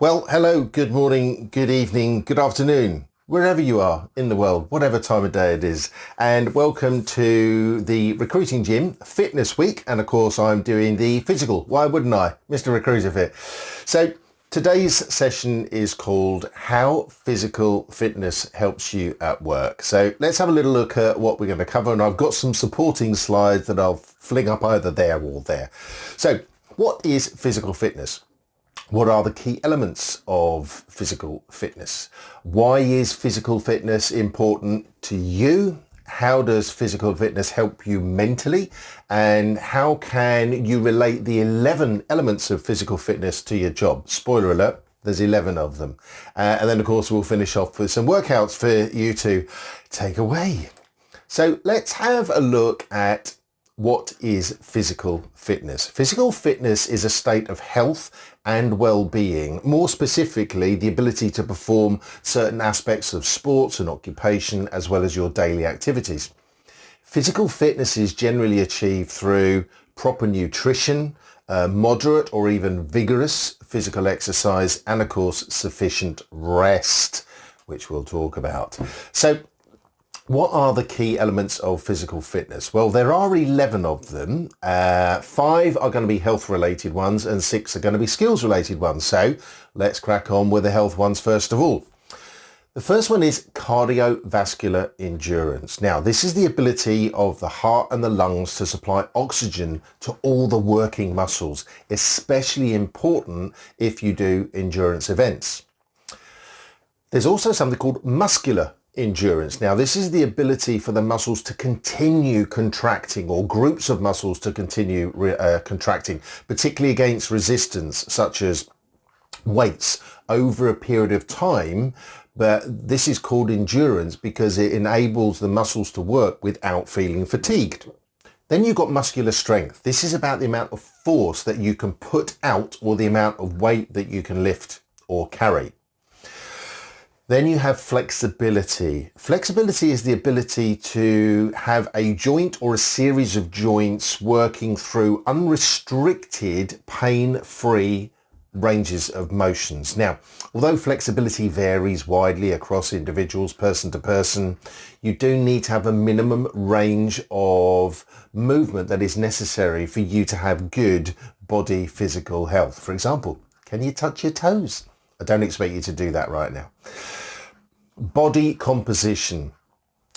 Well, hello, good morning, good evening, good afternoon, wherever you are in the world, whatever time of day it is. And welcome to the Recruiting Gym Fitness Week. And of course, I'm doing the physical. Why wouldn't I? Mr. Recruiter Fit. So today's session is called How Physical Fitness Helps You at Work. So let's have a little look at what we're going to cover. And I've got some supporting slides that I'll fling up either there or there. So what is physical fitness? What are the key elements of physical fitness? Why is physical fitness important to you? How does physical fitness help you mentally? And how can you relate the 11 elements of physical fitness to your job? Spoiler alert, there's 11 of them. And then of course we'll finish off with some workouts for you to take away. So let's have a look at what is physical fitness. Physical fitness is a state of health and well-being, more specifically the ability to perform certain aspects of sports and occupation as well as your daily activities. Physical fitness is generally achieved through proper nutrition, moderate or even vigorous physical exercise, and of course sufficient rest, which we'll talk about. So what are the key elements of physical fitness? Well, there are 11 of them. 5 are going to be health-related ones and 6 are going to be skills-related ones. So let's crack on with the health ones first of all. The first one is cardiovascular endurance. Now, this is the ability of the heart and the lungs to supply oxygen to all the working muscles, especially important if you do endurance events. There's also something called muscular endurance. Now, this is the ability for the muscles to continue contracting, or groups of muscles to continue contracting, particularly against resistance, such as weights over a period of time. But this is called endurance because it enables the muscles to work without feeling fatigued. Then you've got muscular strength. This is about the amount of force that you can put out or the amount of weight that you can lift or carry. Then you have flexibility. Flexibility is the ability to have a joint or a series of joints working through unrestricted, pain-free ranges of motions. Now, although flexibility varies widely across individuals, person to person, you do need to have a minimum range of movement that is necessary for you to have good body physical health. For example, can you touch your toes? I don't expect you to do that right now. Body composition.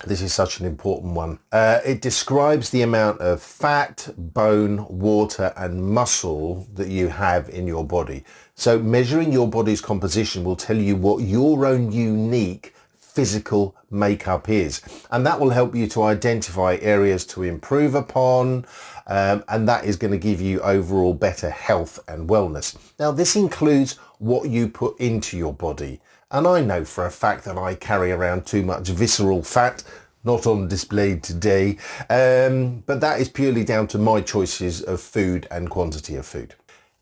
This is such an important one. It describes the amount of fat, bone, water and muscle that you have in your body. So measuring your body's composition will tell you what your own unique physical makeup is. And that will help you to identify areas to improve upon. And that is going to give you overall better health and wellness. Now, this includes what you put into your body. And I know for a fact that I carry around too much visceral fat, not on display today, but that is purely down to my choices of food and quantity of food.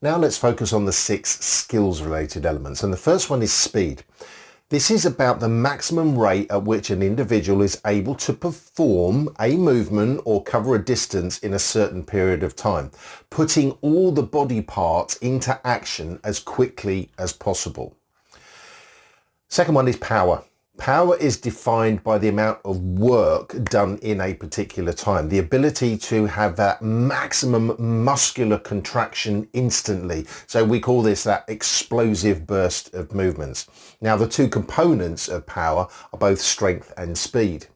Now let's focus on the 6 skills-related elements. And the first one is speed. This is about the maximum rate at which an individual is able to perform a movement or cover a distance in a certain period of time, putting all the body parts into action as quickly as possible. Second one is power. Power is defined by the amount of work done in a particular time, the ability to have that maximum muscular contraction instantly. So we call this that explosive burst of movements. Now, the 2 components of power are both strength and speed.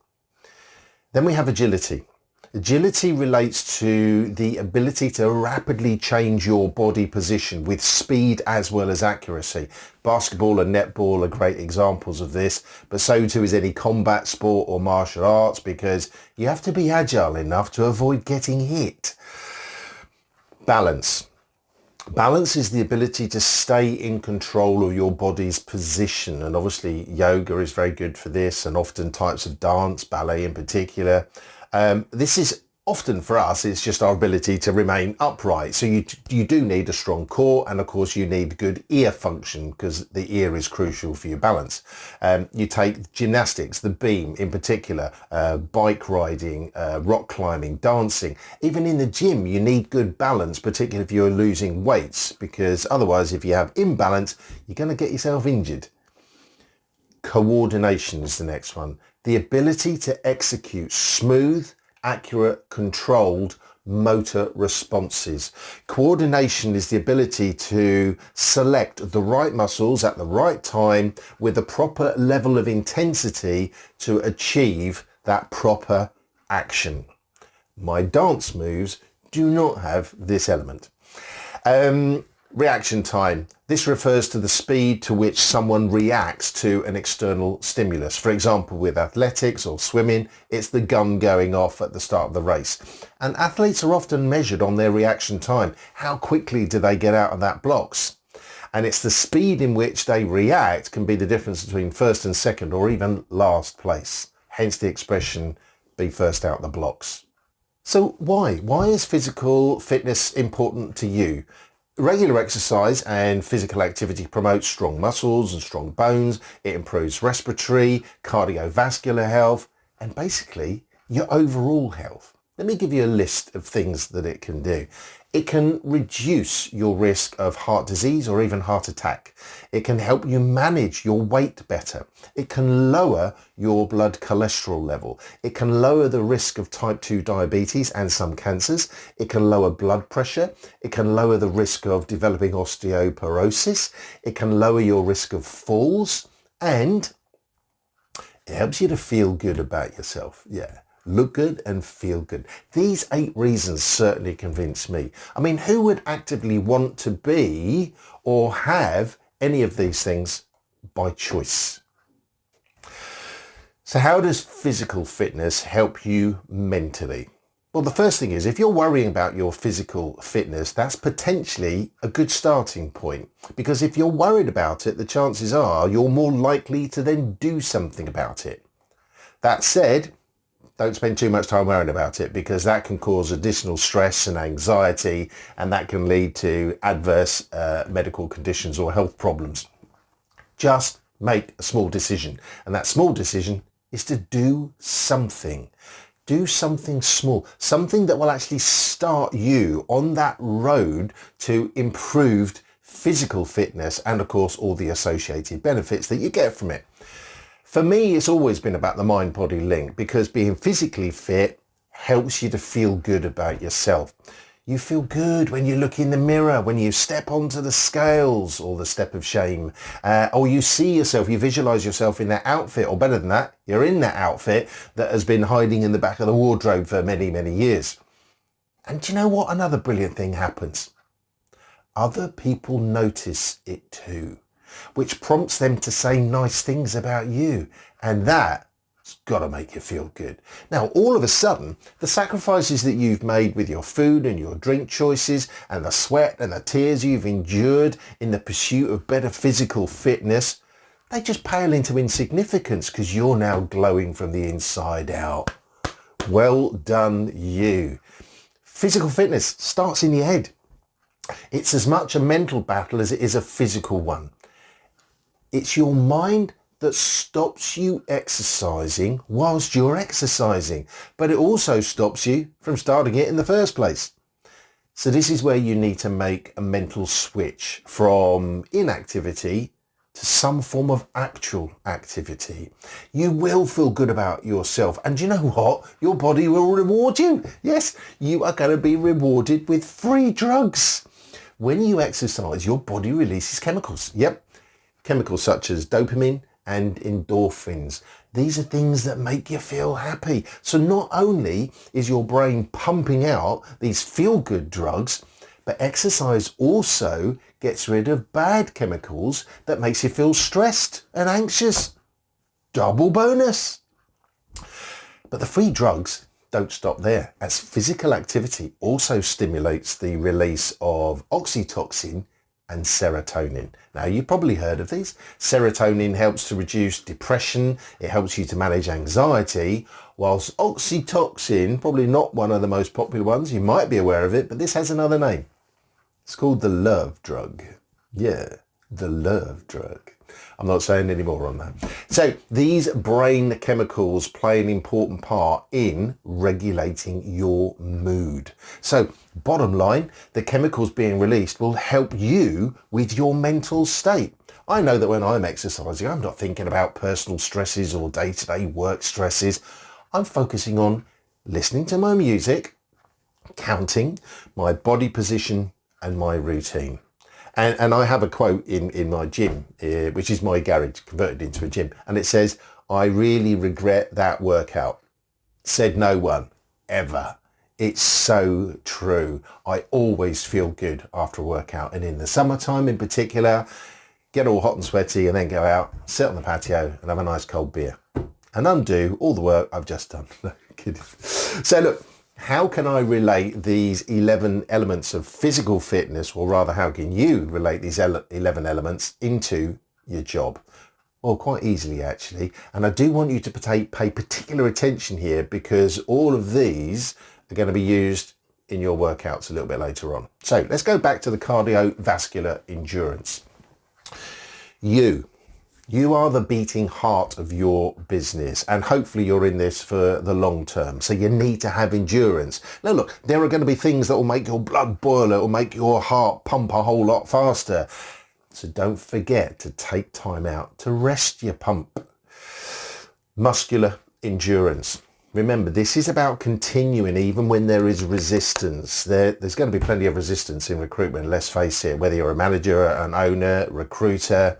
Then we have agility. Agility relates to the ability to rapidly change your body position with speed as well as accuracy. Basketball and netball are great examples of this, but so too is any combat sport or martial arts, because you have to be agile enough to avoid getting hit. Balance. Balance is the ability to stay in control of your body's position, and obviously yoga is very good for this, and often types of dance, ballet in particular. This is often for us, it's just our ability to remain upright. So you do need a strong core, and of course you need good ear function because the ear is crucial for your balance. You take gymnastics, the beam in particular, bike riding, rock climbing, dancing. Even in the gym, you need good balance, particularly if you're losing weights, because otherwise if you have imbalance, you're going to get yourself injured. Coordination is the next one. The ability to execute smooth, accurate, controlled motor responses. Coordination is the ability to select the right muscles at the right time with the proper level of intensity to achieve that proper action. My dance moves do not have this element. Reaction time. This refers to the speed to which someone reacts to an external stimulus. For example, with athletics or swimming, it's the gun going off at the start of the race. And athletes are often measured on their reaction time. How quickly do they get out of that blocks? And it's the speed in which they react can be the difference between first and second or even last place. Hence the expression, be first out the blocks. So why? Why is physical fitness important to you? Regular exercise and physical activity promotes strong muscles and strong bones. It improves respiratory, cardiovascular health, and basically your overall health. Let me give you a list of things that it can do. It can reduce your risk of heart disease or even heart attack. It can help you manage your weight better. It can lower your blood cholesterol level. It can lower the risk of type 2 diabetes and some cancers. It can lower blood pressure. It can lower the risk of developing osteoporosis. It can lower your risk of falls, and it helps you to feel good about yourself. Yeah. Look good and feel good. These 8 reasons certainly convince me. I mean, who would actively want to be or have any of these things by choice? So how does physical fitness help you mentally? Well, the first thing is, if you're worrying about your physical fitness, that's potentially a good starting point. Because if you're worried about it, the chances are you're more likely to then do something about it. That said, don't spend too much time worrying about it, because that can cause additional stress and anxiety, and that can lead to adverse medical conditions or health problems. Just make a small decision, and that small decision is to do something. Do something small, something that will actually start you on that road to improved physical fitness and, of course, all the associated benefits that you get from it. For me, it's always been about the mind-body link, because being physically fit helps you to feel good about yourself. You feel good when you look in the mirror, when you step onto the scales, or the step of shame, or you see yourself, you visualize yourself in that outfit, or better than that, you're in that outfit that has been hiding in the back of the wardrobe for many, many years. And do you know what? Another brilliant thing happens. Other people notice it too, which prompts them to say nice things about you, and that's got to make you feel good. Now, all of a sudden, the sacrifices that you've made with your food and your drink choices, and the sweat and the tears you've endured in the pursuit of better physical fitness, they just pale into insignificance, because you're now glowing from the inside out. Well done, you. Physical fitness starts in your head. It's as much a mental battle as it is a physical one. It's your mind that stops you exercising whilst you're exercising, but it also stops you from starting it in the first place. So this is where you need to make a mental switch from inactivity to some form of actual activity. You will feel good about yourself, and you know what? Your body will reward you. Yes, you are going to be rewarded with free drugs. When you exercise, your body releases chemicals. Yep. Chemicals such as dopamine and endorphins. These are things that make you feel happy. So not only is your brain pumping out these feel-good drugs, but exercise also gets rid of bad chemicals that makes you feel stressed and anxious. Double bonus. But the free drugs don't stop there, as physical activity also stimulates the release of oxytocin and serotonin. Now, you've probably heard of these. Serotonin helps to reduce depression. It helps you to manage anxiety, whilst oxytocin, probably not one of the most popular ones, you might be aware of it, but this has another name. It's called the love drug. Yeah, the love drug. I'm not saying any more on that. So these brain chemicals play an important part in regulating your mood. So bottom line, the chemicals being released will help you with your mental state. I know that when I'm exercising, I'm not thinking about personal stresses or day-to-day work stresses. I'm focusing on listening to my music, counting, my body position and my routine. And I have a quote in my gym, which is my garage converted into a gym. And it says, "I really regret that workout." Said no one, ever. It's so true. I always feel good after a workout. And in the summertime in particular, get all hot and sweaty and then go out, sit on the patio and have a nice cold beer. And undo all the work I've just done. No kidding. So look, how can I relate these 11 elements of physical fitness, or rather how can you relate these 11 elements into your job? Well, quite easily actually. And I do want you to pay particular attention here, because all of these are going to be used in your workouts a little bit later on. So let's go back to the cardiovascular endurance. You are the beating heart of your business, and hopefully you're in this for the long term. So you need to have endurance. Now look, there are going to be things that will make your blood boil, it will make your heart pump a whole lot faster. So don't forget to take time out to rest your pump. Muscular endurance. Remember, this is about continuing even when there is resistance. There's going to be plenty of resistance in recruitment, let's face it, whether you're a manager, an owner, recruiter.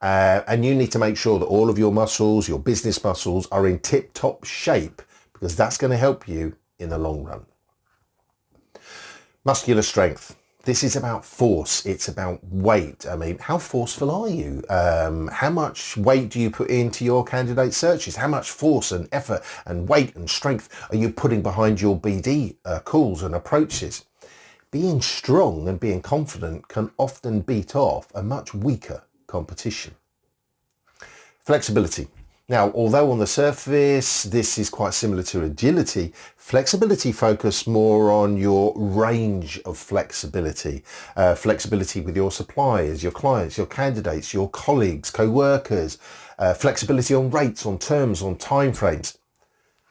And you need to make sure that all of your muscles, your business muscles, are in tip-top shape, because that's going to help you in the long run. Muscular strength. This is about force. It's about weight. I mean, how forceful are you? How much weight do you put into your candidate searches? How much force and effort and weight and strength are you putting behind your BD calls and approaches? Being strong and being confident can often beat off a much weaker competition. Flexibility. Now, although on the surface this is quite similar to agility, flexibility focuses more on your range of flexibility. Flexibility with your suppliers, your clients, your candidates, your colleagues, co-workers, flexibility on rates, on terms, on timeframes.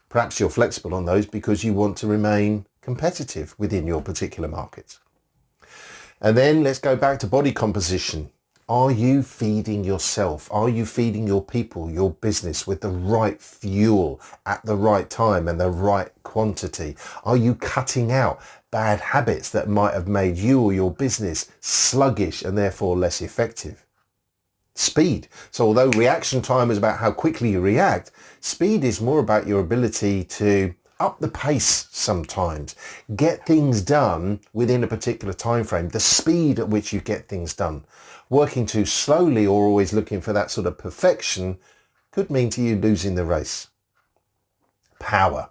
Perhaps you're flexible on those because you want to remain competitive within your particular market. And then let's go back to body composition. Are you feeding yourself? Are you feeding your people, your business with the right fuel at the right time and the right quantity? Are you cutting out bad habits that might have made you or your business sluggish and therefore less effective? Speed. So although reaction time is about how quickly you react, speed is more about your ability to up the pace sometimes, get things done within a particular time frame, the speed at which you get things done. Working too slowly or always looking for that sort of perfection could mean to you losing the race. Power.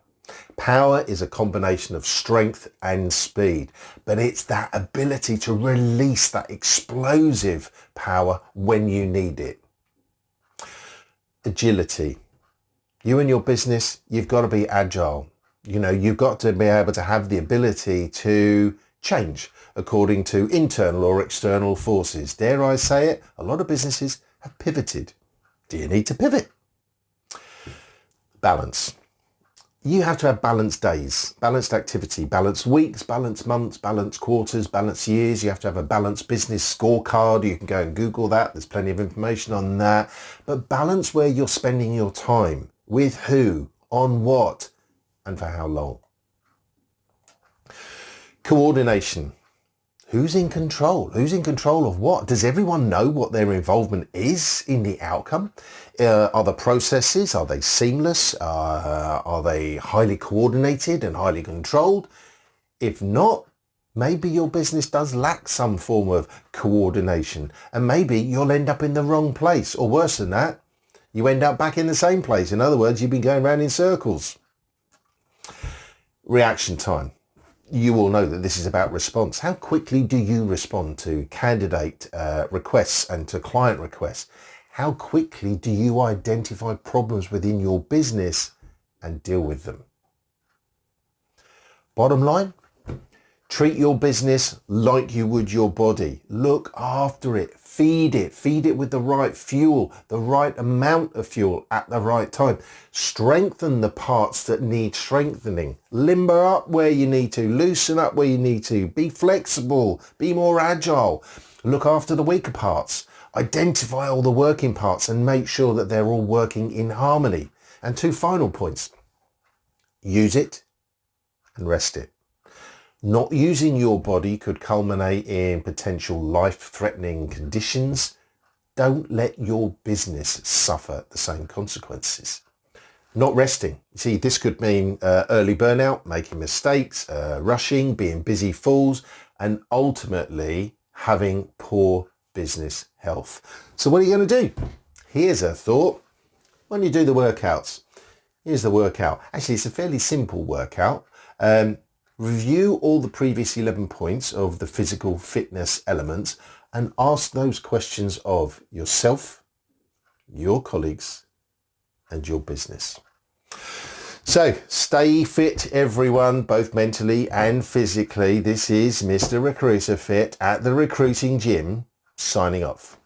Power is a combination of strength and speed, but it's that ability to release that explosive power when you need it. Agility. You and your business, you've got to be agile. You know, you've got to be able to have the ability to change according to internal or external forces. Dare I say it, a lot of businesses have pivoted. Do you need to pivot? Balance. You have to have balanced days, balanced activity, balanced weeks, balanced months, balanced quarters, balanced years. You have to have a balanced business scorecard. You can go and Google that. There's plenty of information on that. But balance where you're spending your time, with who, on what, and for how long. Coordination. Who's in control? Who's in control of what? Does everyone know what their involvement is in the outcome? Are the processes, are they seamless? Are they highly coordinated and highly controlled? If not, maybe your business does lack some form of coordination, and maybe you'll end up in the wrong place, or worse than that, you end up back in the same place. In other words, you've been going around in circles. Reaction time. you all know that this is about response. How quickly do you respond to candidate requests and to client requests? How quickly do you identify problems within your business and deal with them? Bottom line, treat your business like you would your body. Look after it, feed it with the right fuel, the right amount of fuel at the right time. Strengthen the parts that need strengthening. Limber up where you need to, loosen up where you need to, be flexible, be more agile. Look after the weaker parts. Identify all the working parts and make sure that they're all working in harmony. And 2 final points. Use it and rest it. Not using your body could culminate in potential life-threatening conditions. Don't let your business suffer the same consequences. Not resting. See, this could mean early burnout, making mistakes, rushing, being busy fools, and ultimately having poor business health. So what are you going to do? Here's a thought. When you do the workouts, here's the workout. Actually, it's a fairly simple workout. Review all the previous 11 points of the physical fitness elements and ask those questions of yourself, your colleagues, and your business. So stay fit, everyone, both mentally and physically. This is Mr. Recruiter Fit at the Recruiting Gym, signing off.